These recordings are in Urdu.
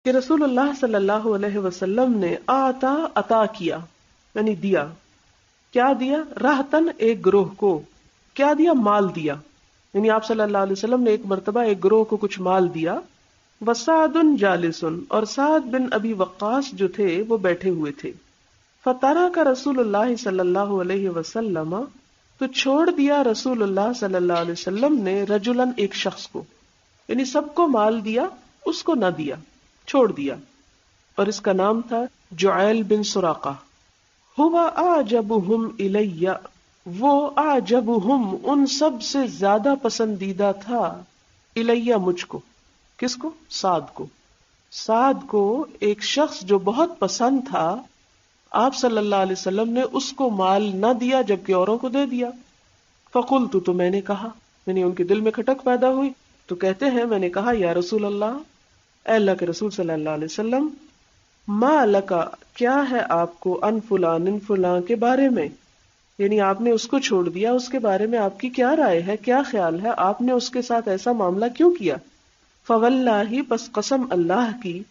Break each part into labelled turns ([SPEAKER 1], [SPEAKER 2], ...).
[SPEAKER 1] کہ رسول اللہ صلی اللہ علیہ وسلم نے آتا عطا کیا، یعنی دیا. کیا دیا؟ راہتن ایک گروہ کو. کیا دیا؟ مال دیا. یعنی آپ صلی اللہ علیہ وسلم نے ایک مرتبہ ایک گروہ کو کچھ مال دیا. وسعد جالسن، اور سعد بن ابی وقاص جو تھے وہ بیٹھے ہوئے تھے. فترک رسول اللہ صلی اللہ علیہ وسلم، تو چھوڑ دیا رسول اللہ صلی اللہ علیہ وسلم نے رجلن ایک شخص کو، یعنی سب کو مال دیا، اس کو نہ دیا، چھوڑ دیا. اور اس کا نام تھا جعیل بن سراقہ. ہوا اعجبہم الی، وہ اعجبہم ان سب سے زیادہ پسندیدہ تھا، الی مجھ کو. کس کو؟ سعد کو. سعد کو ایک شخص جو بہت پسند تھا، آپ صلی اللہ علیہ وسلم نے اس کو مال نہ دیا جبکہ اوروں کو دے دیا. فقلت، تو میں نے کہا، یعنی ان کے دل میں کھٹک پیدا ہوئی تو کہتے ہیں میں نے کہا یا رسول اللہ، اے اللہ کے رسول صلی اللہ علیہ وسلم، ما لکا، کیا ہے آپ کو، ان فلان ان فلاں کے بارے میں، یعنی آپ نے اس کو چھوڑ دیا، اس کے بارے میں آپ کی کیا رائے ہے، کیا خیال ہے، آپ نے اس کے ساتھ ایسا معاملہ کیوں کیا؟ فواللہ، پس قسم اللہ کی،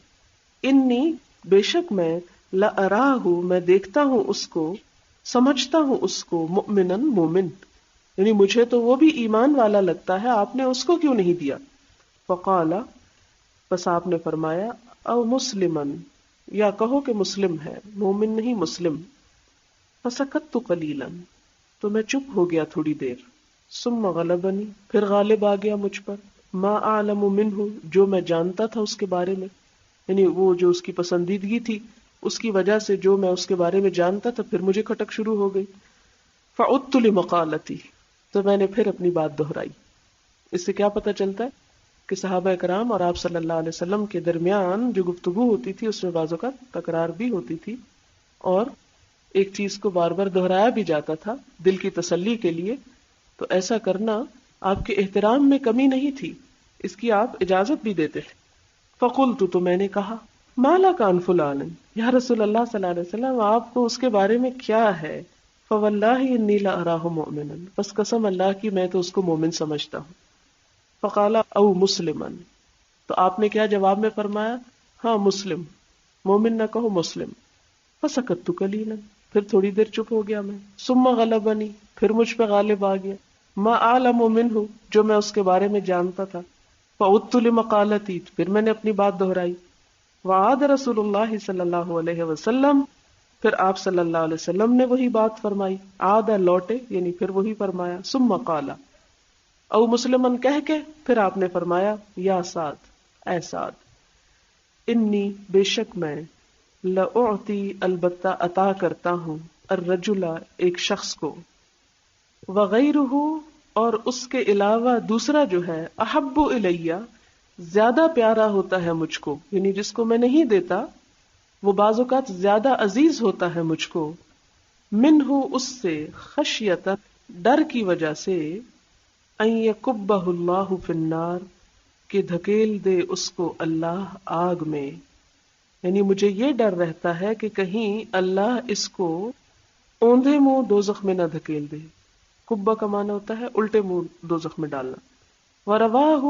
[SPEAKER 1] انی، بے شک میں، لأراہ، میں دیکھتا ہوں اس کو، سمجھتا ہوں اس کو، مؤمنن، مومن، یعنی مجھے تو وہ بھی ایمان والا لگتا ہے، آپ نے اس کو کیوں نہیں دیا؟ فقال، بس آپ نے فرمایا، او مسلمن، یا کہو کہ مسلم ہے، مومن نہیں مسلم. فسکت قلیلا، تو میں چپ ہو گیا تھوڑی دیر. ثم غلبنی، پھر غالب آ گیا مجھ پر، ما اعلم منہ، جو میں جانتا تھا اس کے بارے میں، یعنی وہ جو اس کی پسندیدگی تھی اس کی وجہ سے جو میں اس کے بارے میں جانتا تھا پھر مجھے کھٹک شروع ہو گئی. فعدت لمقالتی، تو میں نے پھر اپنی بات دہرائی. اس سے کیا پتہ چلتا ہے کہ صحابہ کرام اور آپ صلی اللہ علیہ وسلم کے درمیان جو گفتگو ہوتی تھی اس میں بعض اوقات تکرار بھی ہوتی تھی، اور ایک چیز کو بار بار دہرایا بھی جاتا تھا دل کی تسلی کے لیے. تو ایسا کرنا آپ کے احترام میں کمی نہیں تھی، اس کی آپ اجازت بھی دیتے تھے. فقلت، تو میں نے کہا، ما لک عن فلان، یا رسول اللہ صلی اللہ علیہ وسلم آپ کو اس کے بارے میں کیا ہے؟ فواللہ انی لأراہ مؤمنا، بس قسم اللہ کی میں تو اس کو مومن سمجھتا ہوں. فقال او مسلمن، تو آپ نے کیا جواب میں فرمایا؟ ہاں مسلم، مومن نہ کہو مسلم. فسکت قلیلا، پھر تھوڑی دیر چپ ہو گیا میں. ثم غلبنی، پھر مجھ پہ غالب آ گیا، ما اعلم منہ، جو میں اس کے بارے میں جانتا تھا. فعدت لمقالتی، پھر میں نے اپنی بات دہرائی. وعاد رسول اللہ صلی اللہ علیہ وسلم، پھر آپ صلی اللہ علیہ وسلم نے وہی بات فرمائی. عاد، لوٹے، یعنی پھر وہی فرمایا. ثم قال، او مسلمن کہہ کے پھر آپ نے فرمایا، یا سعد، اے سعد، انی، بے شک میں، لأعطی، البتہ عطا کرتا ہوں، الرجل، ایک شخص کو، وغیرہ، اور اس کے علاوہ دوسرا جو ہے، احب الیہ، زیادہ پیارا ہوتا ہے مجھ کو، یعنی جس کو میں نہیں دیتا وہ بعض اوقات زیادہ عزیز ہوتا ہے مجھ کو، منہ، اس سے، خشیت، ڈر کی وجہ سے، ان یکبہ اللہ فی النار، کہ دھکیل دے اس کو اللہ آگ میں، یعنی مجھے یہ ڈر رہتا ہے کہ کہیں اللہ اس کو اوندھے منہ دوزخ میں نہ دھکیل دے. کبہ کا معنی ہوتا ہے الٹے منہ دوزخ میں ڈالنا. ورواہ،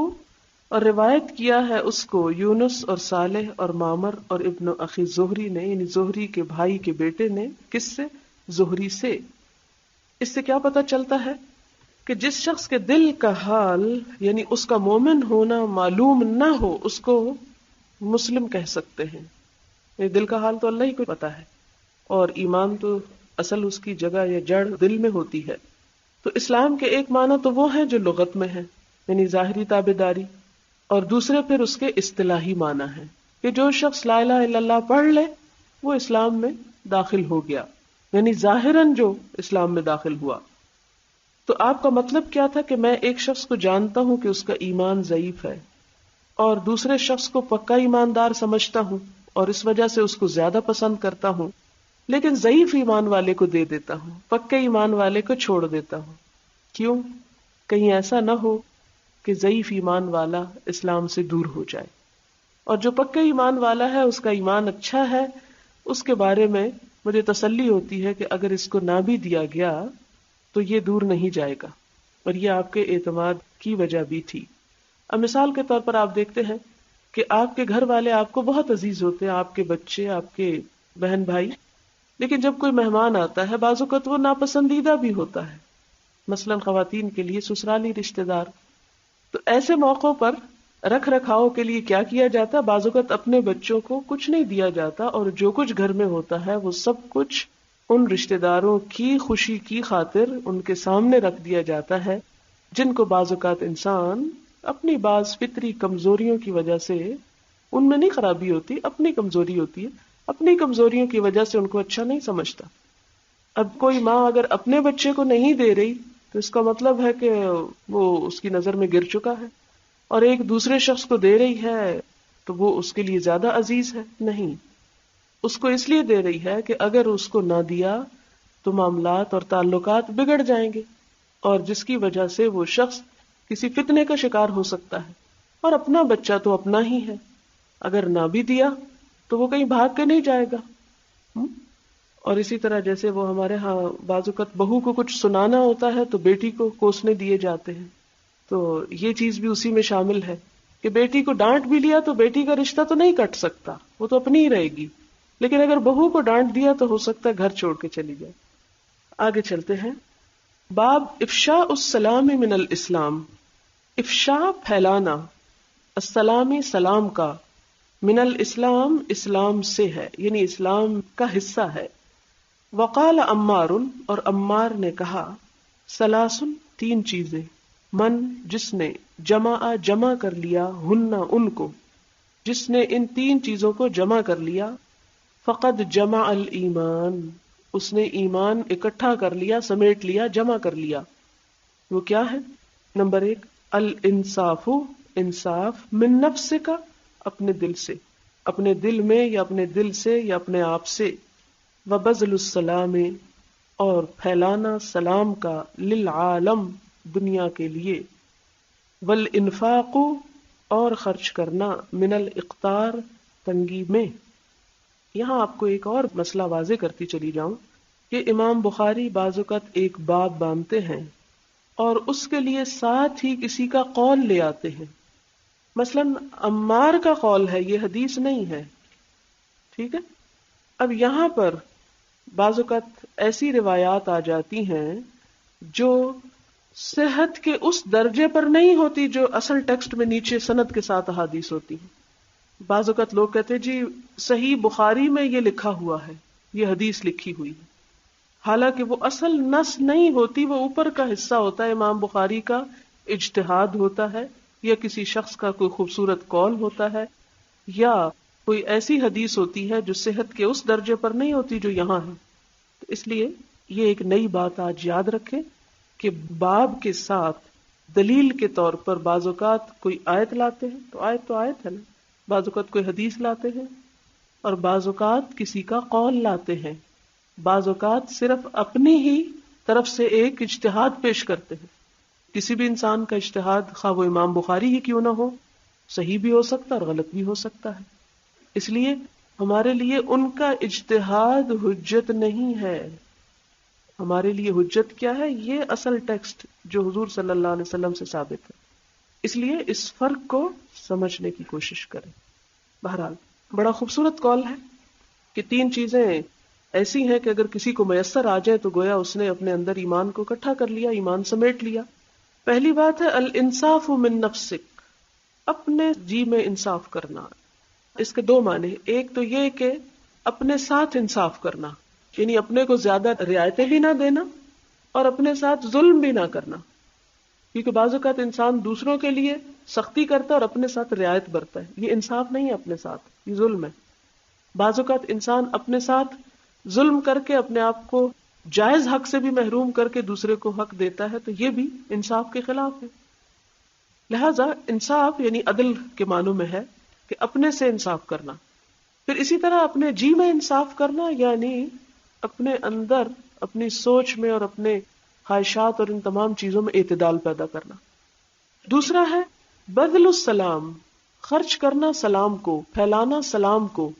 [SPEAKER 1] اور روایت کیا ہے اس کو، یونس اور صالح اور معمر اور ابن اخی زہری نے، یعنی زہری کے بھائی کے بیٹے نے. کس سے؟ زہری سے. اس سے کیا پتہ چلتا ہے کہ جس شخص کے دل کا حال، یعنی اس کا مومن ہونا معلوم نہ ہو، اس کو مسلم کہہ سکتے ہیں. یہ دل کا حال تو اللہ ہی کو پتا ہے، اور ایمان تو اصل اس کی جگہ یا جڑ دل میں ہوتی ہے. تو اسلام کے ایک معنی تو وہ ہیں جو لغت میں ہیں، یعنی ظاہری تابعداری، اور دوسرے پھر اس کے اصطلاحی معنی ہیں کہ جو شخص لا الہ الا اللہ پڑھ لے وہ اسلام میں داخل ہو گیا، یعنی ظاہراً جو اسلام میں داخل ہوا. تو آپ کا مطلب کیا تھا کہ میں ایک شخص کو جانتا ہوں کہ اس کا ایمان ضعیف ہے، اور دوسرے شخص کو پکا ایماندار سمجھتا ہوں اور اس وجہ سے اس کو زیادہ پسند کرتا ہوں، لیکن ضعیف ایمان والے کو دے دیتا ہوں، پکے ایمان والے کو چھوڑ دیتا ہوں. کیوں؟ کہیں ایسا نہ ہو کہ ضعیف ایمان والا اسلام سے دور ہو جائے، اور جو پکے ایمان والا ہے اس کا ایمان اچھا ہے، اس کے بارے میں مجھے تسلی ہوتی ہے کہ اگر اس کو نہ بھی دیا گیا تو یہ دور نہیں جائے گا، اور یہ آپ کے اعتماد کی وجہ بھی تھی. اب مثال کے طور پر آپ دیکھتے ہیں کہ آپ کے گھر والے آپ کو بہت عزیز ہوتے ہیں، آپ کے بچے، آپ کے بہن بھائی، لیکن جب کوئی مہمان آتا ہے بعض اوقات وہ ناپسندیدہ بھی ہوتا ہے، مثلا خواتین کے لیے سسرالی رشتہ دار. تو ایسے موقعوں پر رکھ رکھاؤ کے لیے کیا کیا جاتا ہے؟ بعض اوقات اپنے بچوں کو کچھ نہیں دیا جاتا، اور جو کچھ گھر میں ہوتا ہے وہ سب کچھ ان رشتہ داروں کی خوشی کی خاطر ان کے سامنے رکھ دیا جاتا ہے، جن کو بعض اوقات انسان اپنی بعض فطری کمزوریوں کی وجہ سے، ان میں نہیں خرابی ہوتی، اپنی کمزوری ہوتی ہے، اپنی کمزوریوں کی وجہ سے ان کو اچھا نہیں سمجھتا. اب کوئی ماں اگر اپنے بچے کو نہیں دے رہی تو اس کا مطلب ہے کہ وہ اس کی نظر میں گر چکا ہے، اور ایک دوسرے شخص کو دے رہی ہے تو وہ اس کے لیے زیادہ عزیز ہے. نہیں، اس کو اس لیے دے رہی ہے کہ اگر اس کو نہ دیا تو معاملات اور تعلقات بگڑ جائیں گے، اور جس کی وجہ سے وہ شخص کسی فتنے کا شکار ہو سکتا ہے. اور اپنا بچہ تو اپنا ہی ہے، اگر نہ بھی دیا تو وہ کہیں بھاگ کے نہیں جائے گا. اور اسی طرح جیسے وہ ہمارے ہاں بعض اوقات بہو کو کچھ سنانا ہوتا ہے تو بیٹی کو کوسنے دیے جاتے ہیں، تو یہ چیز بھی اسی میں شامل ہے کہ بیٹی کو ڈانٹ بھی لیا تو بیٹی کا رشتہ تو نہیں کٹ سکتا، وہ تو اپنی ہی رہے گی، لیکن اگر بہو کو ڈانٹ دیا تو ہو سکتا ہے گھر چھوڑ کے چلی جائے. آگے چلتے ہیں. باب افشاء السلام من الاسلام. افشاء پھیلانا، السلامی سلام کا، من الاسلام اسلام سے ہے، یعنی اسلام کا حصہ ہے. وقال عمار، اور عمار نے کہا، سلاسن تین چیزیں، من جس نے، جمع کر لیا، ہن ان کو، جس نے ان تین چیزوں کو جمع کر لیا، فقد جمع الایمان، اس نے ایمان اکٹھا کر لیا، سمیٹ لیا، جمع کر لیا. وہ کیا ہے؟ نمبر 1، الانصاف، انصاف، من نفس کا، اپنے دل سے، اپنے دل میں یا اپنے دل سے یا اپنے آپ سے، وبذل السلام، اور پھیلانا سلام کا، للعالم، دنیا کے لیے، والانفاق، اور خرچ کرنا، من الاقتار، تنگی میں. یہاں آپ کو ایک اور مسئلہ واضح کرتی چلی جاؤں کہ امام بخاری بعض اوقات ایک باب باندھتے ہیں اور اس کے لیے ساتھ ہی کسی کا قول لے آتے ہیں. مثلا عمار کا قول ہے، یہ حدیث نہیں ہے، ٹھیک ہے. اب یہاں پر بعض اوقات ایسی روایات آ جاتی ہیں جو صحت کے اس درجے پر نہیں ہوتی جو اصل ٹیکسٹ میں نیچے سند کے ساتھ احادیث ہوتی ہیں. بعض اوقات لوگ کہتے ہیں جی صحیح بخاری میں یہ لکھا ہوا ہے، یہ حدیث لکھی ہوئی ہے، حالانکہ وہ اصل نص نہیں ہوتی، وہ اوپر کا حصہ ہوتا ہے، امام بخاری کا اجتہاد ہوتا ہے، یا کسی شخص کا کوئی خوبصورت قول ہوتا ہے، یا کوئی ایسی حدیث ہوتی ہے جو صحت کے اس درجے پر نہیں ہوتی جو یہاں ہے. تو اس لیے یہ ایک نئی بات آج یاد رکھیں کہ باب کے ساتھ دلیل کے طور پر بعض اوقات کوئی آیت لاتے ہیں تو آیت ہے نا، بعض اوقات کوئی حدیث لاتے ہیں، اور بعض اوقات کسی کا قول لاتے ہیں، بعض اوقات صرف اپنی ہی طرف سے ایک اجتہاد پیش کرتے ہیں. کسی بھی انسان کا اجتہاد، خواہ وہ امام بخاری ہی کیوں نہ ہو، صحیح بھی ہو سکتا ہے اور غلط بھی ہو سکتا ہے. اس لیے ہمارے لیے ان کا اجتہاد حجت نہیں ہے. ہمارے لیے حجت کیا ہے؟ یہ اصل ٹیکسٹ جو حضور صلی اللہ علیہ وسلم سے ثابت ہے. اس لیے اس فرق کو سمجھنے کی کوشش کریں. بہرحال بڑا خوبصورت قول ہے کہ تین چیزیں ایسی ہیں کہ اگر کسی کو میسر آ جائے تو گویا اس نے اپنے اندر ایمان کو اکٹھا کر لیا، ایمان سمیٹ لیا. پہلی بات ہے الانصاف من نفسک، اپنے جی میں انصاف کرنا. اس کے دو معنی، ایک تو یہ کہ اپنے ساتھ انصاف کرنا، یعنی اپنے کو زیادہ رعایتیں بھی نہ دینا اور اپنے ساتھ ظلم بھی نہ کرنا، کیونکہ بعض اوقات انسان دوسروں کے لیے سختی کرتا ہے اور اپنے ساتھ رعایت برتا ہے، یہ انصاف نہیں ہے، اپنے ساتھ یہ ظلم ہے. بعض اوقات انسان اپنے ساتھ ظلم کر کے اپنے آپ کو جائز حق سے بھی محروم کر کے دوسرے کو حق دیتا ہے، تو یہ بھی انصاف کے خلاف ہے. لہذا انصاف یعنی عدل کے معنوں میں ہے کہ اپنے سے انصاف کرنا. پھر اسی طرح اپنے جی میں انصاف کرنا، یعنی اپنے اندر، اپنی سوچ میں اور اپنے خواہشات اور ان تمام چیزوں میں اعتدال پیدا کرنا. دوسرا ہے بذل السلام، خرچ کرنا سلام کو، پھیلانا سلام کو.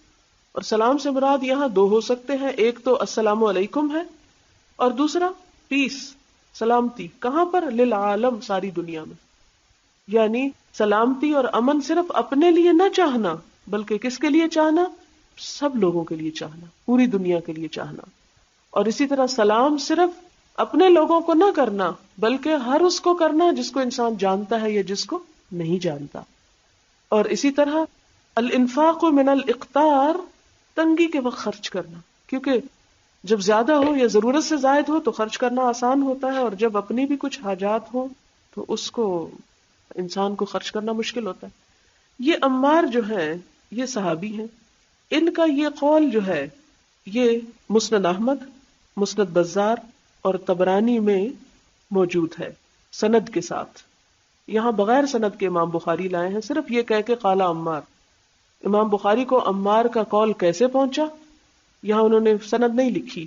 [SPEAKER 1] اور سلام سے مراد یہاں دو ہو سکتے ہیں، ایک تو السلام علیکم ہے اور دوسرا پیس، سلامتی. کہاں پر؟ للعالم، ساری دنیا میں. یعنی سلامتی اور امن صرف اپنے لیے نہ چاہنا، بلکہ کس کے لیے چاہنا؟ سب لوگوں کے لیے چاہنا، پوری دنیا کے لیے چاہنا. اور اسی طرح سلام صرف اپنے لوگوں کو نہ کرنا، بلکہ ہر اس کو کرنا جس کو انسان جانتا ہے یا جس کو نہیں جانتا. اور اسی طرح الانفاق من الاقتار، تنگی کے وقت خرچ کرنا، کیونکہ جب زیادہ ہو یا ضرورت سے زائد ہو تو خرچ کرنا آسان ہوتا ہے، اور جب اپنی بھی کچھ حاجات ہو تو اس کو انسان کو خرچ کرنا مشکل ہوتا ہے. یہ عمار جو ہے یہ صحابی ہیں، ان کا یہ قول جو ہے یہ مسند احمد، مسند بزار اور طبرانی میں موجود ہے سند کے ساتھ. یہاں بغیر سند کے امام بخاری لائے ہیں، صرف یہ کہہ کے قال عمار. امام بخاری کو عمار کا قول کیسے پہنچا یہاں انہوں نے سند نہیں لکھی،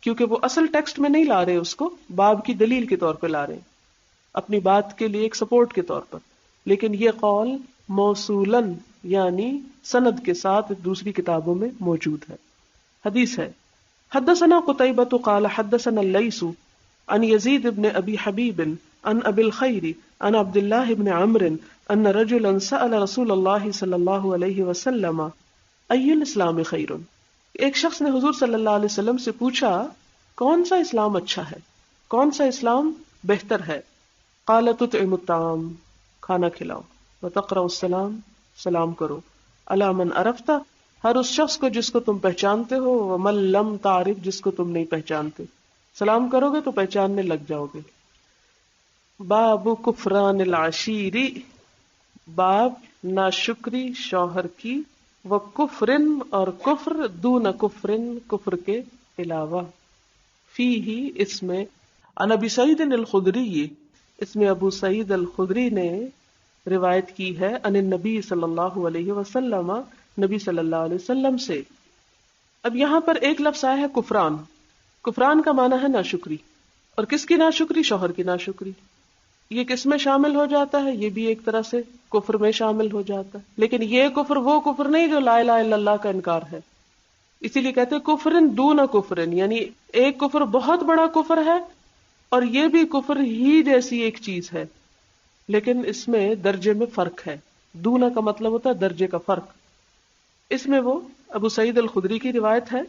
[SPEAKER 1] کیونکہ وہ اصل ٹیکسٹ میں نہیں لا رہے، اس کو باب کی دلیل کے طور پہ لا رہے ہیں، اپنی بات کے لیے ایک سپورٹ کے طور پر. لیکن یہ قول موصولن یعنی سند کے ساتھ دوسری کتابوں میں موجود ہے. حدیث ہے حدثنا قتيبة قال حدثنا الليث عن يزيد بن ابي حبيب عن ابي الخير عن عبد الله بن عمرو ان رجلا سأل رسول الله صلى الله عليه وسلم اي الاسلام خير. ایک شخص نے حضور صلی اللہ علیہ وسلم سے پوچھا کون سا اسلام اچھا ہے، کون سا اسلام بہتر ہے. قال تطعم الطعام، کھانا کھلاؤ، وتقرأ السلام، سلام کرو، علی من عرفت، ہر اس شخص کو جس کو تم پہچانتے ہو، ومن لم تعرف، جس کو تم نہیں پہچانتے. سلام کرو گے تو پہچاننے لگ جاؤ گے. باب کفران العشیری، باب ناشکری شوہر کی، وکفرن اور کفر، دون کفرن کفر کے علاوہ. فیہ اس میں، عن ابی سعید الخدری، اس میں ابو سعید الخدری نے روایت کی ہے، عن النبی صلی اللہ علیہ وسلم، نبی صلی اللہ علیہ وسلم سے. اب یہاں پر ایک لفظ آیا ہے کفران. کفران کا معنی ہے ناشکری، اور کس کی ناشکری؟ شوہر کی ناشکری. یہ کس میں شامل ہو جاتا ہے؟ یہ بھی ایک طرح سے کفر میں شامل ہو جاتا ہے، لیکن یہ کفر وہ کفر نہیں جو لا الہ الا اللہ کا انکار ہے. اسی لیے کہتے ہیں کفرن دون کفرن، یعنی ایک کفر بہت بڑا کفر ہے اور یہ بھی کفر ہی جیسی ایک چیز ہے، لیکن اس میں درجے میں فرق ہے. دونا کا مطلب ہوتا ہے درجے کا فرق. اس میں وہ ابو سعید الخدری کی روایت ہے،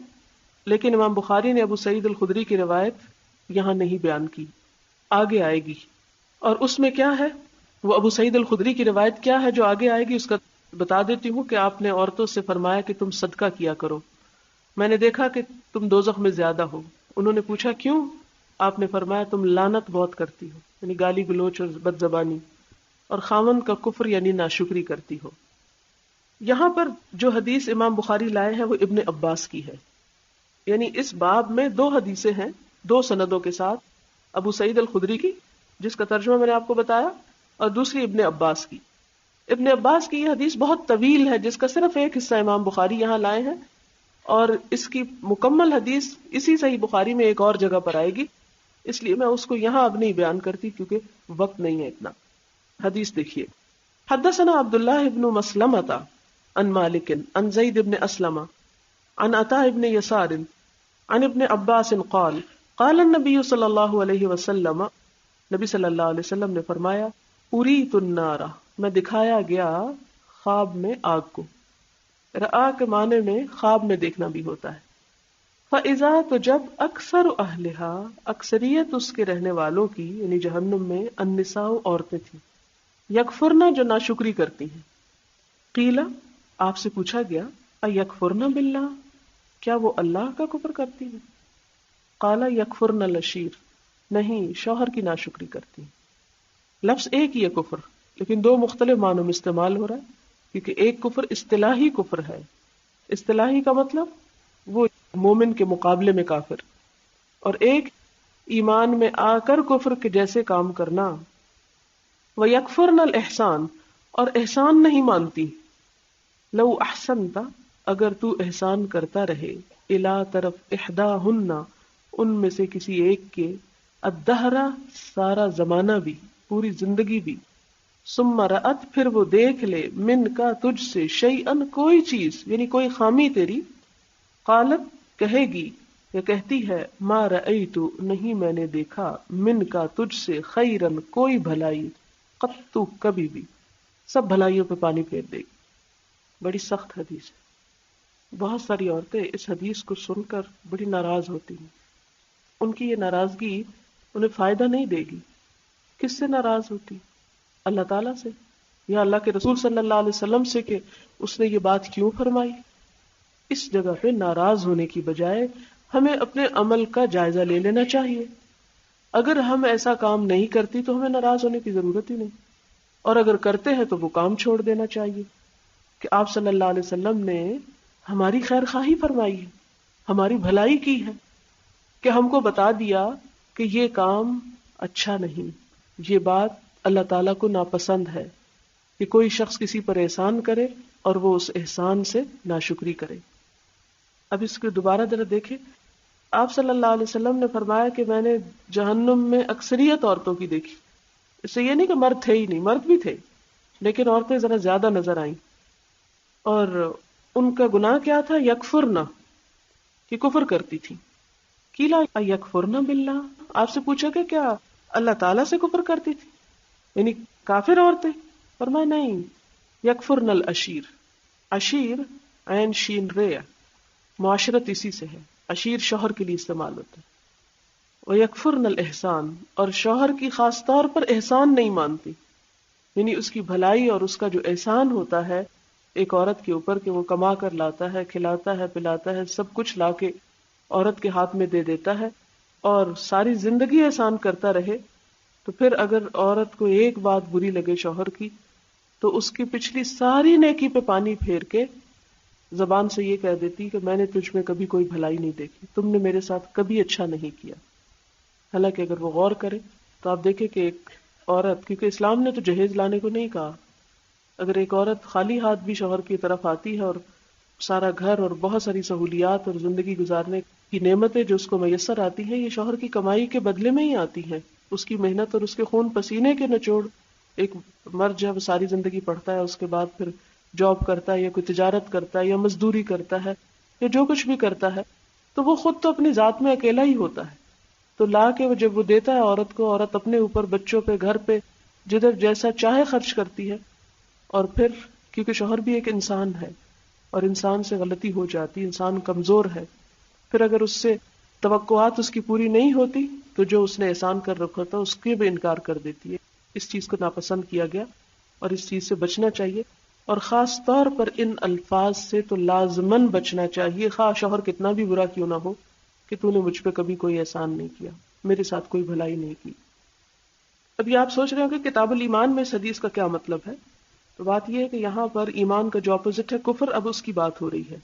[SPEAKER 1] لیکن امام بخاری نے ابو سعید الخدری کی روایت یہاں نہیں بیان کی، آگے آئے گی. اور اس میں کیا ہے، وہ ابو سعید الخدری کی روایت کیا ہے جو آگے آئے گی اس کا بتا دیتی ہوں. کہ آپ نے عورتوں سے فرمایا کہ تم صدقہ کیا کرو، میں نے دیکھا کہ تم دوزخ میں زیادہ ہو. انہوں نے پوچھا کیوں؟ آپ نے فرمایا تم لعنت بہت کرتی ہو، یعنی گالی گلوچ اور بد زبانی، اور خاوند کا کفر یعنی ناشکری کرتی ہو. یہاں پر جو حدیث امام بخاری لائے ہیں وہ ابن عباس کی ہے، یعنی اس باب میں دو حدیثیں ہیں، دو سندوں کے ساتھ. ابو سعید الخدری کی جس کا ترجمہ میں نے آپ کو بتایا، اور دوسری ابن عباس کی. ابن عباس کی یہ حدیث بہت طویل ہے جس کا صرف ایک حصہ امام بخاری یہاں لائے ہیں، اور اس کی مکمل حدیث اسی صحیح بخاری میں ایک اور جگہ پر آئے گی، اس لیے میں اس کو یہاں اب نہیں بیان کرتی کیونکہ وقت نہیں ہے اتنا. حدیث دیکھیے. حدثنا عبداللہ ابن مسلمۃ عن مالک عن زید بن اسلم عن عطاء بن یسار عن ابن عباس قال قال النبی صلی اللہ علیہ وسلم، نبی صلی اللہ علیہ وسلم نے فرمایا، اریت النار، میں دکھایا گیا خواب میں آگ کو. رآ کے معنی میں خواب میں دیکھنا بھی ہوتا ہے. فَإِذَا تو جب اکثر اہلہا اکثریت اس کے رہنے والوں کی یعنی جہنم میں النساء عورتیں تھیں، یکفرنا جو ناشکری کرتی ہیں. قیلا آپ سے پوچھا گیا ایکفرنا باللہ، کیا وہ اللہ کا کفر کرتی ہیں؟ قالا یکفرنا العشیر، نہیں شوہر کی ناشکری کرتی ہیں. لفظ ایک ہی ہے کفر، لیکن دو مختلف معنوں میں استعمال ہو رہا ہے، کیونکہ ایک کفر اصطلاحی کفر ہے. اصطلاحی کا مطلب وہ مومن کے مقابلے میں کافر، اور ایک ایمان میں آ کر کفر کے جیسے کام کرنا. وَيَكْفُرْنَ الْإِحْسَانَ، اور احسان نہیں مانتی. لو احسنت، اگر تو احسان کرتا رہے، الا طرف احداہن، ان میں سے کسی ایک کے، الدہر سارا زمانہ بھی، پوری زندگی بھی، ثم رأت پھر وہ دیکھ لے، من کا تجھ سے، شیئن کوئی چیز یعنی کوئی خامی تیری، قالت کہے گی یا کہتی ہے، ما رأیت نہیں میں نے دیکھا، من کا تجھ سے، خیرن کوئی بھلائی، قط کبھی بھی، سب بھلائیوں پہ پانی پھیر دے گی. بڑی سخت حدیث ہے. بہت ساری عورتیں اس حدیث کو سن کر بڑی ناراض ہوتی ہیں. ان کی یہ ناراضگی انہیں فائدہ نہیں دے گی. کس سے ناراض ہوتی؟ اللہ تعالیٰ سے یا اللہ کے رسول صلی اللہ علیہ وسلم سے کہ اس نے یہ بات کیوں فرمائی. اس جگہ پہ ناراض ہونے کی بجائے ہمیں اپنے عمل کا جائزہ لے لینا چاہیے. اگر ہم ایسا کام نہیں کرتی تو ہمیں ناراض ہونے کی ضرورت ہی نہیں، اور اگر کرتے ہیں تو وہ کام چھوڑ دینا چاہیے. کہ آپ صلی اللہ علیہ وسلم نے ہماری خیر خواہی فرمائی ہے، ہماری بھلائی کی ہے، کہ ہم کو بتا دیا کہ یہ کام اچھا نہیں، یہ بات اللہ تعالیٰ کو ناپسند ہے کہ کوئی شخص کسی پر احسان کرے اور وہ اس احسان سے ناشکری کرے. اب اس کو دوبارہ ذرا دیکھیں. آپ صلی اللہ علیہ وسلم نے فرمایا کہ میں نے جہنم میں اکثریت عورتوں کی دیکھی. اس سے یہ نہیں کہ مرد تھے ہی نہیں، مرد بھی تھے، لیکن عورتیں ذرا زیادہ نظر آئیں. اور ان کا گناہ کیا تھا؟ یکفرنا، کہ کفر کرتی تھی. قیل یکفرنا باللہ، آپ سے پوچھا کہ کیا اللہ تعالیٰ سے کفر کرتی تھی، یعنی کافر عورتیں؟ فرمایا نہیں، یکفرن العشیر. عشیر عین شین رے، معاشرت اسی سے ہے. عشیر شوہر کے لیے استعمال ہوتا ہے. وَيَكْفُرْنَ الْإِحْسَانَ، اور شوہر کی خاص طور پر احسان نہیں مانتی، یعنی اس کی بھلائی اور اس کا جو احسان ہوتا ہے ایک عورت کے اوپر کہ وہ کما کر لاتا ہے، کھلاتا ہے، پلاتا ہے، سب کچھ لا کے عورت کے ہاتھ میں دے دیتا ہے اور ساری زندگی احسان کرتا رہے. تو پھر اگر عورت کو ایک بات بری لگے شوہر کی تو اس کی پچھلی ساری نیکی پہ پانی پھیر کے زبان سے یہ کہہ دیتی کہ میں نے تجھ میں کبھی کوئی بھلائی نہیں دیکھی، تم نے میرے ساتھ کبھی اچھا نہیں کیا. حالانکہ اگر وہ غور کرے تو آپ دیکھیں کہ ایک عورت، کیونکہ اسلام نے تو جہیز لانے کو نہیں کہا، اگر ایک عورت خالی ہاتھ بھی شوہر کی طرف آتی ہے اور سارا گھر اور بہت ساری سہولیات اور زندگی گزارنے کی نعمتیں جو اس کو میسر آتی ہیں، یہ شوہر کی کمائی کے بدلے میں ہی آتی ہیں، اس کی محنت اور اس کے خون پسینے کے نچوڑ. ایک مرد جب ساری زندگی پڑھتا ہے اس کے بعد پھر جاب کرتا ہے یا کوئی تجارت کرتا ہے یا مزدوری کرتا ہے یا جو کچھ بھی کرتا ہے تو وہ خود تو اپنی ذات میں اکیلا ہی ہوتا ہے. تو لا کے جب وہ دیتا ہے عورت کو، عورت اپنے اوپر، بچوں پہ، گھر پہ، جدھر جیسا چاہے خرچ کرتی ہے. اور پھر کیونکہ شوہر بھی ایک انسان ہے اور انسان سے غلطی ہو جاتی، انسان کمزور ہے، پھر اگر اس سے توقعات اس کی پوری نہیں ہوتی تو جو اس نے احسان کر رکھا تھا اس کے بھی انکار کر دیتی ہے. اس چیز کو ناپسند کیا گیا اور اس چیز سے بچنا چاہیے. اور خاص طور پر ان الفاظ سے تو لازماً بچنا چاہیے، خواہ شوہر کتنا بھی برا کیوں نہ ہو، کہ تو نے مجھ پہ کبھی کوئی احسان نہیں کیا، میرے ساتھ کوئی بھلائی نہیں کی. ابھی آپ سوچ رہے ہو کہ کتاب الایمان میں اس حدیث کا کیا مطلب ہے. تو بات یہ ہے کہ یہاں پر ایمان کا جو اپوزٹ ہے کفر، اب اس کی بات ہو رہی ہے.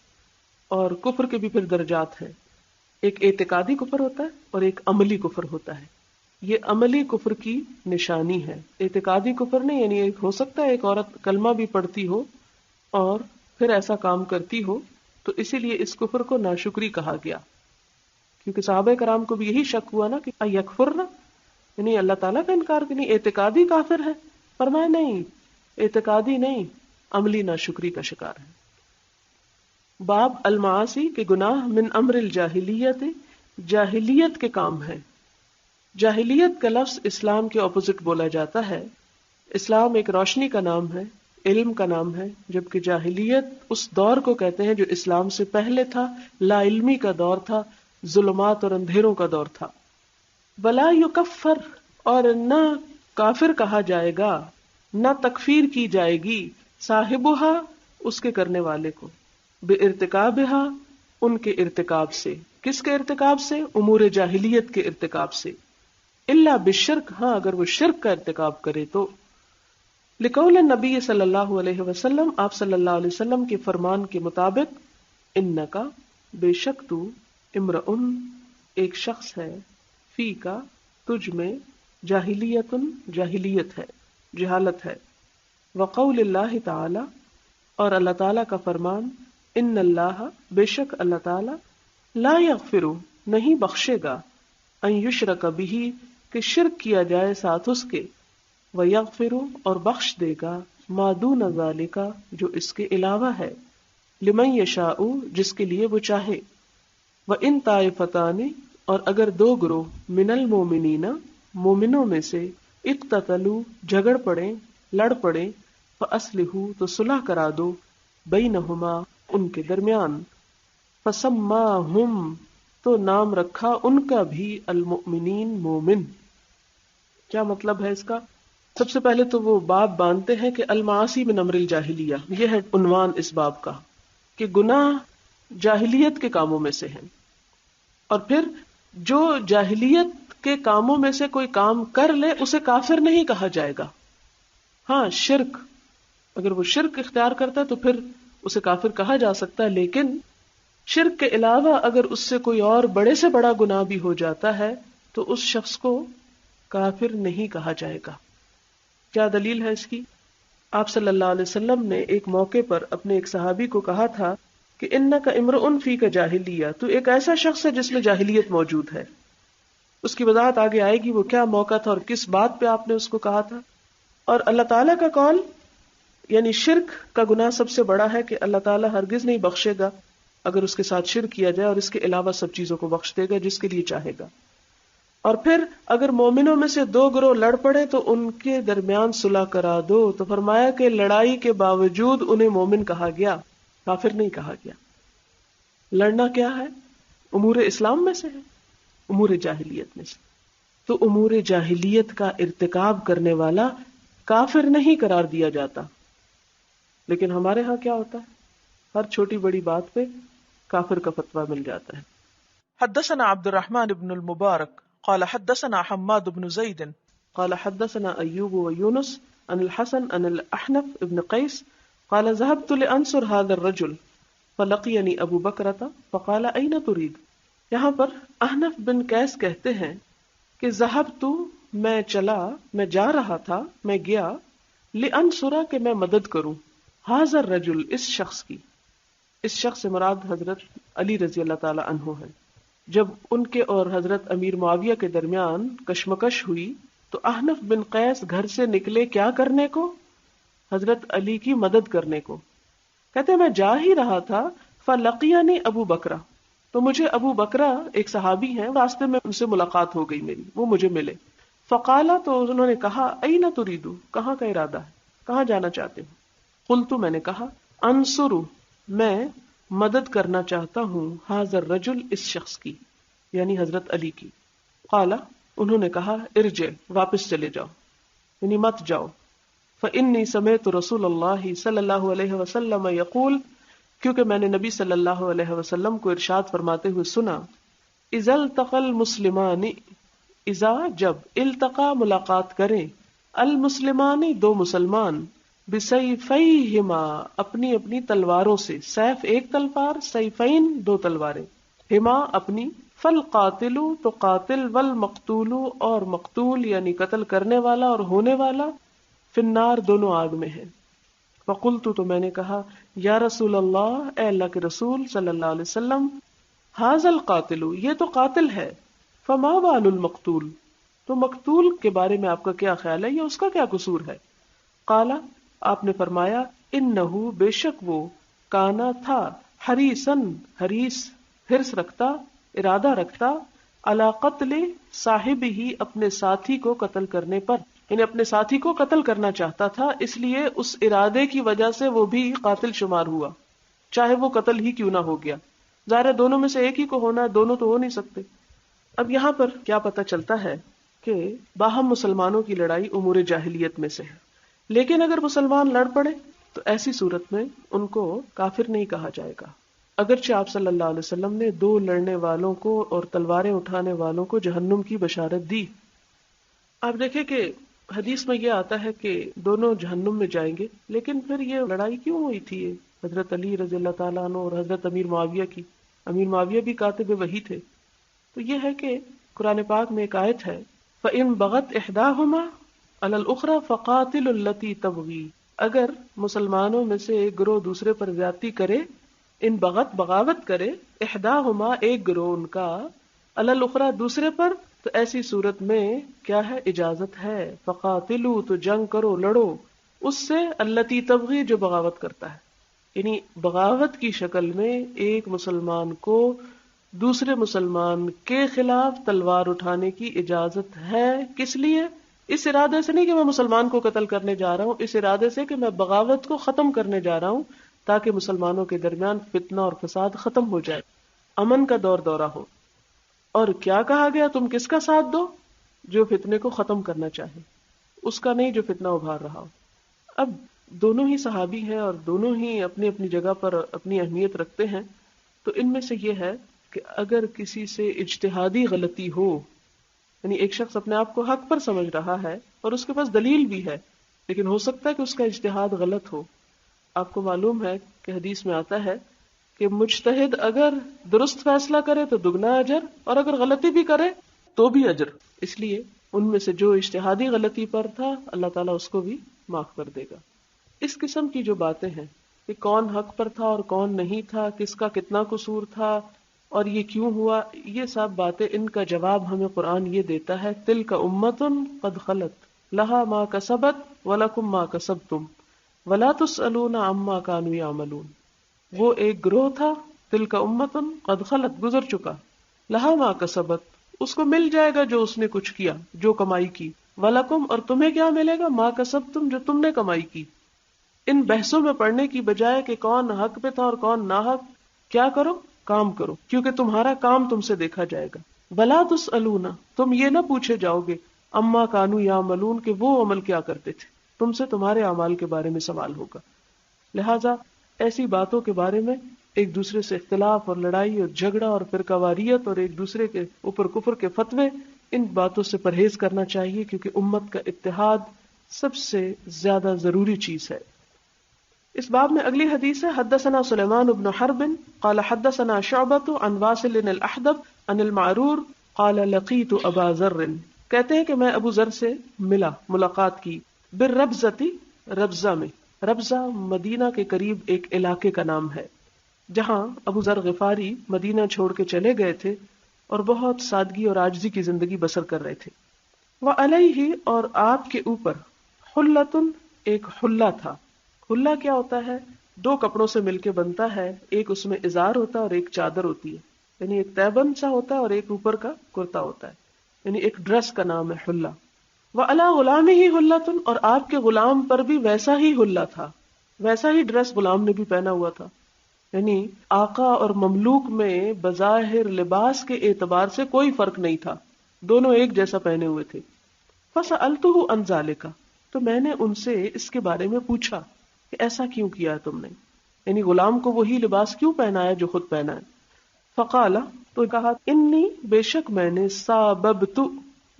[SPEAKER 1] اور کفر کے بھی پھر درجات ہیں. ایک اعتقادی کفر ہوتا ہے اور ایک عملی کفر ہوتا ہے. یہ عملی کفر کی نشانی ہے، اعتقادی کفر نہیں. یعنی ہو سکتا ہے ایک عورت کلمہ بھی پڑھتی ہو اور پھر ایسا کام کرتی ہو، تو اسی لیے اس کفر کو ناشکری کہا گیا. کیونکہ صحابہ کرام کو بھی یہی شک ہوا نا کہ یکفرنا، یعنی اللہ تعالیٰ کا انکار کہ نہیں اعتقادی کافر ہے. فرمایا نہیں، اعتقادی نہیں، عملی ناشکری کا شکار ہے. باب المعاصی کے گناہ من امر الجاہلیت، جاہلیت کے کام ہے. جاہلیت کا لفظ اسلام کے اپوزٹ بولا جاتا ہے. اسلام ایک روشنی کا نام ہے، علم کا نام ہے، جبکہ جاہلیت اس دور کو کہتے ہیں جو اسلام سے پہلے تھا، لا علمی کا دور تھا، ظلمات اور اندھیروں کا دور تھا. ولا یکفر، اور نہ کافر کہا جائے گا، نہ تکفیر کی جائے گی، صاحبہا، اس کے کرنے والے کو، بارتکابہا، ان کے ارتکاب سے. کس کے ارتکاب سے؟ امور جاہلیت کے ارتکاب سے. الا بالشرک، ہاں اگر وہ شرک کا ارتکاب کرے تو. لقول نبی صلی اللہ علیہ وسلم، آپ صلی اللہ علیہ وسلم کے فرمان کے مطابق، انکا، بے شک تو، امرؤن، ایک شخص ہے، فی کا، تجھ میں، جاہلیتن، جاہلیت ہے، جہالت ہے. وقول اللہ تعالی، اور اللہ تعالی کا فرمان، ان اللہ، بے شک اللہ تعالی، لا یغفر، نہیں بخشے گا، ان یشرک بہ، کہ شرک کیا جائے ساتھ اس کے، ویغفر، اور بخش دے گا، ما دون ذالک، جو اس کے علاوہ ہے، لمن یشاء، جس کے لیے وہ چاہے. وان طائفتان، اور اگر دو گروہ، من المومنین، مومنوں میں سے، اقتتلوا جھگڑ پڑے لڑ پڑے، فاصلحوا تو صلح کرا دو، بینہما ان کے درمیان، فسماہم تو نام رکھا ان کا بھی المؤمنین مومن۔ کیا مطلب ہے اس کا؟ سب سے پہلے تو وہ باب باندھتے ہیں کہ المعاصی من امر الجاہلیہ، یہ ہے عنوان اس باب کا، کہ گناہ جاہلیت کے کاموں میں سے ہیں، اور پھر جو جاہلیت کے کاموں میں سے کوئی کام کر لے اسے کافر نہیں کہا جائے گا۔ ہاں شرک، اگر وہ شرک اختیار کرتا ہے تو پھر اسے کافر کہا جا سکتا ہے، لیکن شرک کے علاوہ اگر اس سے کوئی اور بڑے سے بڑا گناہ بھی ہو جاتا ہے تو اس شخص کو کافر نہیں کہا جائے گا۔ کیا دلیل ہے اس کی؟ آپ صلی اللہ علیہ وسلم نے ایک موقع پر اپنے ایک صحابی کو کہا تھا کہ انک امرؤ فیک جاہلیہ، تو ایک ایسا شخص ہے جس میں جاہلیت موجود ہے۔ اس کی وضاحت آگے آئے گی وہ کیا موقع تھا اور کس بات پہ آپ نے اس کو کہا تھا۔ اور اللہ تعالیٰ کا قول، یعنی شرک کا گناہ سب سے بڑا ہے کہ اللہ تعالیٰ ہرگز نہیں بخشے گا اگر اس کے ساتھ شرک کیا جائے، اور اس کے علاوہ سب چیزوں کو بخش دے گا جس کے لیے چاہے گا۔ اور پھر اگر مومنوں میں سے دو گروہ لڑ پڑے تو ان کے درمیان صلح کرا دو، تو فرمایا کہ لڑائی کے باوجود انہیں مومن کہا گیا، کافر نہیں کہا گیا۔ لڑنا کیا ہے؟ امور اسلام میں سے ہے، امور جاہلیت میں سے۔ تو امور جاہلیت کا ارتکاب کرنے والا کافر نہیں قرار دیا جاتا، لیکن ہمارے ہاں کیا ہوتا ہے، ہر چھوٹی بڑی بات پہ کافر کا فتویٰ مل جاتا ہے۔ حدثنا عبد الرحمن بن المبارک قال حدثنا حماد بن زید قال حدثنا ایوب ویونس عن الحسن عن الاحنف بن قیس قال ذهبت لانصر هذا الرجل فلقيني ابو بکرۃ فقال اين تريد۔ یہاں پر احنف بن قیس کہتے ہیں کہ ذهبت میں چلا، میں جا رہا تھا، میں گیا، لانصر کہ میں مدد کروں، هذا الرجل اس شخص کی، اس شخص سے مراد حضرت علی رضی اللہ تعالی عنہ ہے۔ جب ان کے اور حضرت امیر معاویہ کے درمیان کشمکش ہوئی تو احنف بن قیس گھر سے نکلے کیا کرنے کو؟ حضرت علی کی مدد کرنے کو۔ کہتے میں جا ہی رہا تھا، فلقینی ابو بکرہ، تو مجھے ابو بکرہ ایک صحابی ہیں، راستے میں ان سے ملاقات ہو گئی میری، وہ مجھے ملے۔ فقالا تو انہوں نے کہا اینا تریدو، کہاں کا ارادہ ہے، کہاں جانا چاہتے ہو؟ قلت میں نے کہا انصرو میں مدد کرنا چاہتا ہوں، حاضر رجل اس شخص کی، یعنی حضرت علی کی۔ قالا انہوں نے کہا ارجع واپس چلے جاؤ، یعنی مت جاؤ۔ فإنی سمعت رسول اللہ صلی اللہ علیہ وسلم یقول، کیونکہ میں نے نبی صلی اللہ علیہ وسلم کو ارشاد فرماتے ہوئے سنا، اذا التقى المسلمان، اذا جب، التقى ملاقات کریں، المسلمان دو مسلمان، بسیفیہما اپنی اپنی تلواروں سے، سیف ایک تلوار، سیفین دو تلواریں، ہما اپنی، فالقاتل تو قاتل، والمقتول اور مقتول یعنی قتل کرنے والا اور ہونے والا، فی النار دونوں آگ میں ہیں۔ فقلت تو میں نے کہا یا رسول اللہ، اے اللہ کے رسول صلی اللہ علیہ وسلم، ھذا القاتل یہ تو قاتل ہے، فما بال المقتول تو مقتول کے بارے میں آپ کا کیا خیال ہے، یہ اس کا کیا قصور ہے؟ قالا آپ نے فرمایا انہو بے شک وہ، کانا تھا، حریصن حریص حرص رکھتا، ارادہ رکھتا، علی قتل صاحب ہی اپنے ساتھی کو قتل کرنے پر، یعنی اپنے ساتھی کو قتل کرنا چاہتا تھا، اس لیے اس ارادے کی وجہ سے وہ بھی قاتل شمار ہوا، چاہے وہ قتل ہی کیوں نہ ہو گیا۔ ظاہر ہے دونوں میں سے ایک ہی کو ہونا ہے، دونوں تو ہو نہیں سکتے۔ اب یہاں پر کیا پتہ چلتا ہے کہ باہم مسلمانوں کی لڑائی امور جاہلیت میں سے ہے، لیکن اگر مسلمان لڑ پڑے تو ایسی صورت میں ان کو کافر نہیں کہا جائے گا، اگرچہ آپ صلی اللہ علیہ وسلم نے دو لڑنے والوں کو اور تلواریں اٹھانے والوں کو جہنم کی بشارت دی۔ آپ دیکھیں کہ حدیث میں یہ آتا ہے کہ دونوں جہنم میں جائیں گے، لیکن پھر یہ لڑائی کیوں ہوئی تھی حضرت علی رضی اللہ تعالیٰ عنہ اور حضرت امیر معاویہ کی؟ امیر معاویہ بھی کاتب وحی تھے۔ تو یہ ہے کہ قرآن پاک میں ایک آیت ہے فَإِن بَغَتْ إِحْدَاهُمَا عَلَى الْأُخْرَى فَقَاتِلُوا الَّتِي تَبْغِي، اگر مسلمانوں میں سے ایک گروہ دوسرے پر زیادتی کرے، ان بغت بغاوت کرے، احداہما ایک گروہ ان کا، علی الاخری دوسرے پر، تو ایسی صورت میں کیا ہے، اجازت ہے، فقاتلوا تو جنگ کرو، لڑو اس سے، التی تبغی جو بغاوت کرتا ہے، یعنی بغاوت کی شکل میں ایک مسلمان کو دوسرے مسلمان کے خلاف تلوار اٹھانے کی اجازت ہے، کس لیے؟ اس ارادے سے نہیں کہ میں مسلمان کو قتل کرنے جا رہا ہوں، اس ارادے سے کہ میں بغاوت کو ختم کرنے جا رہا ہوں تاکہ مسلمانوں کے درمیان فتنہ اور فساد ختم ہو جائے، امن کا دورہ ہو۔ اور کیا کہا گیا، تم کس کا ساتھ دو؟ جو فتنے کو ختم کرنا چاہے، اس کا نہیں جو فتنہ ابھار رہا ہو۔ اب دونوں ہی صحابی ہیں اور دونوں ہی اپنی اپنی جگہ پر اپنی اہمیت رکھتے ہیں، تو ان میں سے یہ ہے کہ اگر کسی سے اجتہادی غلطی ہو، یعنی ایک شخص اپنے آپ کو حق پر سمجھ رہا ہے اور اس کے پاس دلیل بھی ہے، لیکن ہو سکتا ہے کہ اس کا اجتہاد غلط ہو۔ آپ کو معلوم ہے کہ حدیث میں آتا ہے کہ مجتہد اگر درست فیصلہ کرے تو دگنا اجر، اور اگر غلطی بھی کرے تو بھی اجر۔ اس لیے ان میں سے جو اجتہادی غلطی پر تھا اللہ تعالیٰ اس کو بھی معاف کر دے گا۔ اس قسم کی جو باتیں ہیں کہ کون حق پر تھا اور کون نہیں تھا، کس کا کتنا قصور تھا اور یہ کیوں ہوا، یہ سب باتیں، ان کا جواب ہمیں قرآن یہ دیتا ہے، تلک امۃ قد خلت لہا ما کسبت ولکم ما کسبتم ولا تسألون عما کانوا یعملون۔ وہ ایک گروہ تھا، تلک امۃ قد خلت، گزر چکا، لہا ما کسبت، اس کو مل جائے گا جو اس نے کچھ کیا، جو کمائی کی، ولکم، اور تمہیں کیا ملے گا، ما کسبتم، جو تم نے کمائی کی۔ ان بحثوں میں پڑنے کی بجائے کہ کون حق پہ تھا اور کون ناحق، کیا کرو، کام کرو، کیونکہ تمہارا کام تم سے دیکھا جائے گا۔ ولا تسألون، تم یہ نہ پوچھے جاؤ گے، اما کانوا یعملون، کہ وہ عمل کیا کرتے تھے، تم سے تمہارے اعمال کے بارے میں سوال ہوگا۔ لہذا ایسی باتوں کے بارے میں ایک دوسرے سے اختلاف اور لڑائی اور جھگڑا اور فرقہ واریت اور ایک دوسرے کے اوپر کفر کے فتوے، ان باتوں سے پرہیز کرنا چاہیے، کیونکہ امت کا اتحاد سب سے زیادہ ضروری چیز ہے۔ اس باب میں اگلی حدیث ہے، حدثنا سلیمان بن حرب قال حدثنا شعبۃ عن واصل الاحدب عن المعرور قال لقیت ابا ذر، کہتے ہیں کہ میں ابو ذر سے ملاقات کی، بالربزۃ، ربزہ میں، ربزہ مدینہ کے قریب ایک علاقے کا نام ہے جہاں ابو ذر غفاری مدینہ چھوڑ کے چلے گئے تھے اور بہت سادگی اور عاجزی کی زندگی بسر کر رہے تھے۔ وعلیہ، اور آپ کے اوپر، حلۃ، ایک حلہ تھا۔ حلہ کیا ہوتا ہے؟ دو کپڑوں سے مل کے بنتا ہے، ایک اس میں ازار ہوتا ہے اور ایک چادر ہوتی ہے، یعنی ایک تیبند سا ہوتا ہے اور ایک اوپر کا کرتا ہوتا ہے، یعنی ایک ڈریس کا نام ہے حلہ۔ وعلی غلامہ حلۃ، اور آپ کے غلام پر بھی ویسا ہی حلہ تھا، ویسا ہی ڈریس غلام نے بھی پہنا ہوا تھا، یعنی آقا اور مملوک میں بظاہر لباس کے اعتبار سے کوئی فرق نہیں تھا، دونوں ایک جیسا پہنے ہوئے تھے۔ فسألتہ عن ذلک، تو میں نے ان سے اس کے بارے میں پوچھا کہ ایسا کیوں کیا تم نے، یعنی غلام کو وہی لباس کیوں پہنایا جو خود پہنا ہے۔ فقال، تو کہا، انی، بے شک میں نے، ساببت،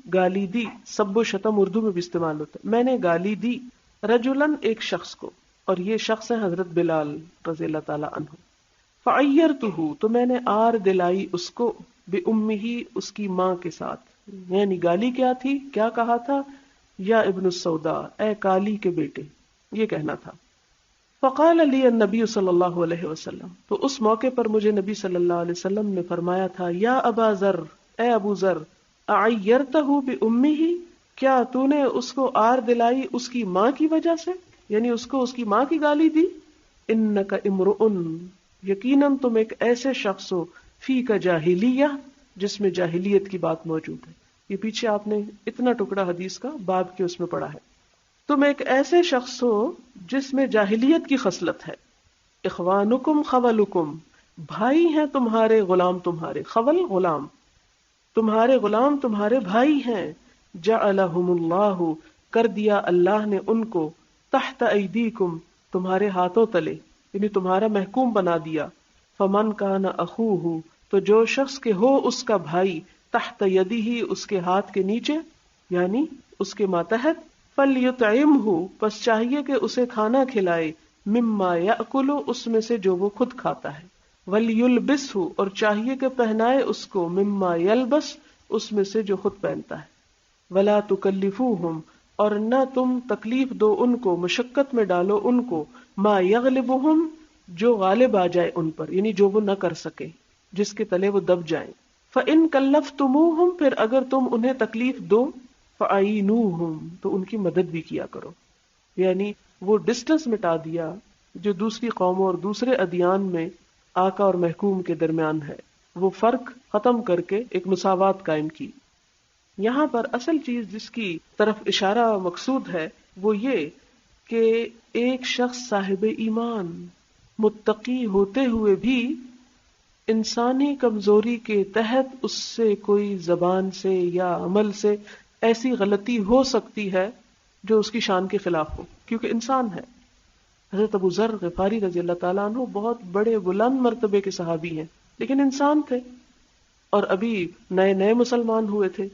[SPEAKER 1] گالی دی، سب و شتم اردو میں بھی استعمال ہوتا ہے، میں نے گالی دی، رجلن، ایک شخص کو، اور یہ شخص ہے حضرت بلال رضی اللہ تعالی عنہ۔ فعیرتہ، تو میں نے آر دلائی اس کو، بأمہ، اس کی ماں کے ساتھ، یعنی گالی کیا تھی، کیا کہا تھا، یا ابن السوداء، اے کالی کے بیٹے، یہ کہنا تھا۔ فقال لی النبی صلی اللہ علیہ وسلم، تو اس موقع پر مجھے نبی صلی اللہ علیہ وسلم نے فرمایا تھا، یا ابا ذر، اے ابو ذر، اعیرتہ بأمہ، کیا تو نے اس کو آر دلائی اس کی ماں کی وجہ سے، یعنی اس کو اس کی ماں کی گالی دی۔ انک امرؤ، یقیناً تم ایک ایسے شخص ہو، فی کا جاہلیہ، جس میں جاہلیت کی بات موجود ہے۔ یہ پیچھے آپ نے اتنا ٹکڑا حدیث کا باب کے اس میں پڑھا ہے۔ تم ایک ایسے شخص ہو جس میں جاہلیت کی خصلت ہے۔ اخوانکم خولکم، بھائی ہیں تمہارے غلام تمہارے، خول غلام، تمہارے غلام تمہارے بھائی ہیں۔ جعلہم اللہ، کر دیا اللہ نے ان کو، تحت ایدیکم، تمہارے ہاتھوں تلے، یعنی تمہارا محکوم بنا دیا۔ فمن کان اخوہ، تو جو شخص کے ہو اس کا بھائی، تحت یدہ، اس کے ہاتھ کے نیچے، یعنی اس کے ماتحت، فلیطعمہ، پس چاہیے کہ اسے کھانا کھلائے، مما یأکل، اس میں سے جو وہ خود کھاتا ہے، ولیلبسہ، اور چاہیے کہ پہنائے اس کو، مما یلبس، اس میں سے جو خود پہنتا ہے، ولا تکلفوہم، اور نہ تم تکلیف دو ان کو، مشقت میں ڈالو ان کو، ما یغلبہم، جو غالب آ جائے ان پر، یعنی جو وہ نہ کر سکے، جس کے تلے وہ دب جائیں۔ فإن کلفتموہم، پھر اگر تم انہیں تکلیف دو، فأعینوہم، تو ان کی مدد بھی کیا کرو، یعنی وہ ڈسٹنس مٹا دیا جو دوسری قوموں اور دوسرے ادیان میں آقا اور محکوم کے درمیان ہے، وہ فرق ختم کر کے ایک مساوات قائم کی۔ یہاں پر اصل چیز جس کی طرف اشارہ مقصود ہے وہ یہ کہ ایک شخص صاحب ایمان متقی ہوتے ہوئے بھی انسانی کمزوری کے تحت اس سے کوئی زبان سے یا عمل سے ایسی غلطی ہو سکتی ہے جو اس کی شان کے خلاف ہو، کیونکہ انسان ہے۔ حضرت ابو ذر غفاری رضی اللہ تعالیٰ عنہ بہت بڑے بلند مرتبے کے صحابی ہیں، لیکن انسان تھے اور ابھی نئے نئے مسلمان ہوئے تھے۔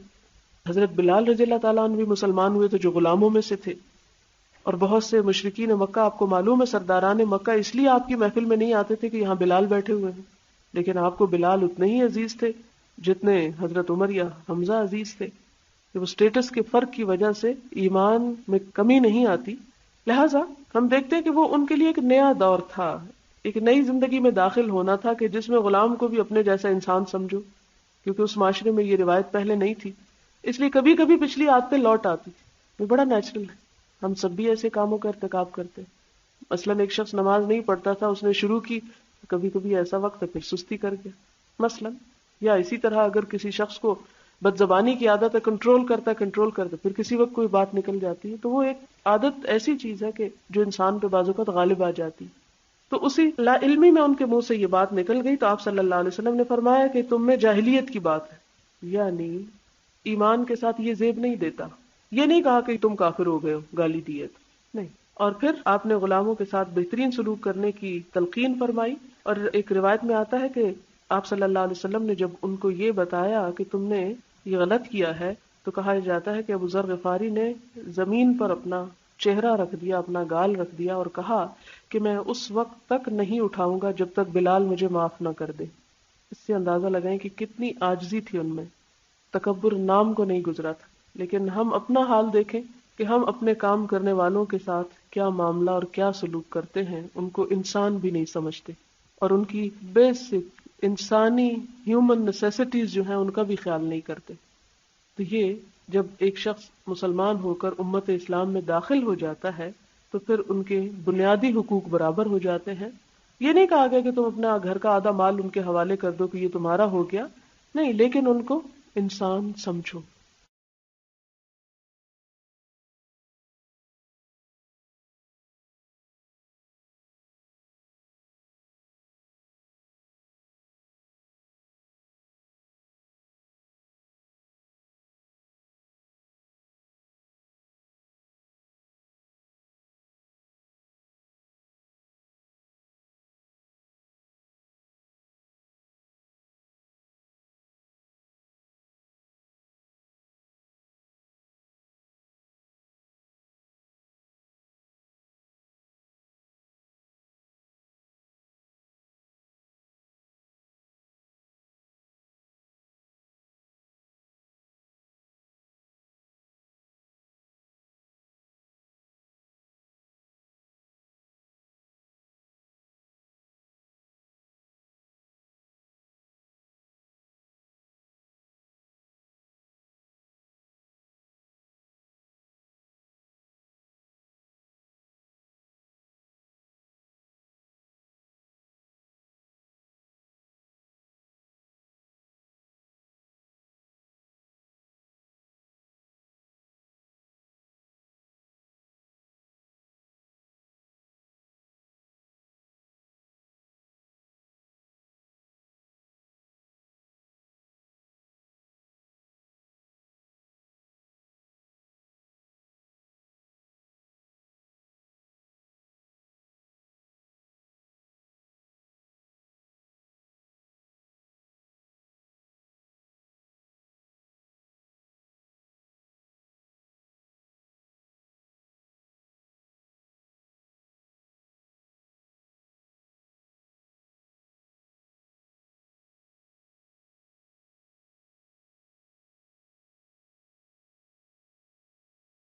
[SPEAKER 1] حضرت بلال رضی اللہ تعالیٰ عنہ بھی مسلمان ہوئے تھے جو غلاموں میں سے تھے، اور بہت سے مشرکین مکہ، آپ کو معلوم ہے سرداران مکہ اس لیے آپ کی محفل میں نہیں آتے تھے کہ یہاں بلال بیٹھے ہوئے ہیں، لیکن آپ کو بلال اتنے ہی عزیز تھے جتنے حضرت عمر یا حمزہ عزیز تھے، کہ وہ سٹیٹس کے فرق کی وجہ سے ایمان میں کمی نہیں آتی۔ لہٰذا ہم دیکھتے ہیں کہ وہ ان کے لیے ایک نیا دور تھا، ایک نئی زندگی میں داخل ہونا تھا کہ جس میں غلام کو بھی اپنے جیسا انسان سمجھو، کیونکہ اس معاشرے میں یہ روایت پہلے نہیں تھی، اس لیے کبھی کبھی پچھلی عادتیں لوٹ آتی، وہ بڑا نیچرل ہے، ہم سب بھی ایسے کاموں کا ارتکاب کرتے ہیں۔ مثلاً ایک شخص نماز نہیں پڑھتا تھا، اس نے شروع کی، کبھی کبھی ایسا وقت ہے پھر سستی کر گیا مثلاً، یا اسی طرح اگر کسی شخص کو بد زبانی کی عادت ہے، کنٹرول کرتا پھر کسی وقت کوئی بات نکل جاتی ہے، تو وہ ایک عادت ایسی چیز ہے کہ جو انسان پہ بعض اوقات غالب آ جاتی، تو اسی لا علمی میں ان کے منہ سے یہ بات نکل گئی، تو آپ صلی اللہ علیہ وسلم نے فرمایا کہ تم میں جاہلیت کی بات ہے، یعنی ایمان کے ساتھ یہ زیب نہیں دیتا، یہ نہیں کہا کہ تم کافر ہو گئے ہو، گالی دی ہے نہیں، اور پھر آپ نے غلاموں کے ساتھ بہترین سلوک کرنے کی تلقین فرمائی، اور ایک روایت میں آتا ہے کہ آپ صلی اللہ علیہ وسلم نے جب ان کو یہ بتایا کہ تم نے یہ غلط کیا ہے، تو کہا جاتا ہے کہ ابو ذر غفاری نے زمین پر اپنا چہرہ رکھ دیا، اپنا گال رکھ دیا اور کہا کہ میں اس وقت تک نہیں اٹھاؤں گا جب تک بلال مجھے معاف نہ کر دے۔ اس سے اندازہ لگائیں کہ کتنی عاجزی تھی ان میں، تکبر نام کو نہیں گزرا تھا۔ لیکن ہم اپنا حال دیکھیں کہ ہم اپنے کام کرنے والوں کے ساتھ کیا معاملہ اور کیا سلوک کرتے ہیں، ان کو انسان بھی نہیں سمجھتے، اور ان کی بیسک انسانی ہیومن نیسیسٹیز جو ہیں ان کا بھی خیال نہیں کرتے۔ تو یہ جب ایک شخص مسلمان ہو کر امت اسلام میں داخل ہو جاتا ہے تو پھر ان کے بنیادی حقوق برابر ہو جاتے ہیں۔ یہ نہیں کہا گیا کہ تم اپنا گھر کا آدھا مال ان کے حوالے کر دو کہ یہ تمہارا ہو گیا، نہیں، لیکن ان کو انسان سمجھو،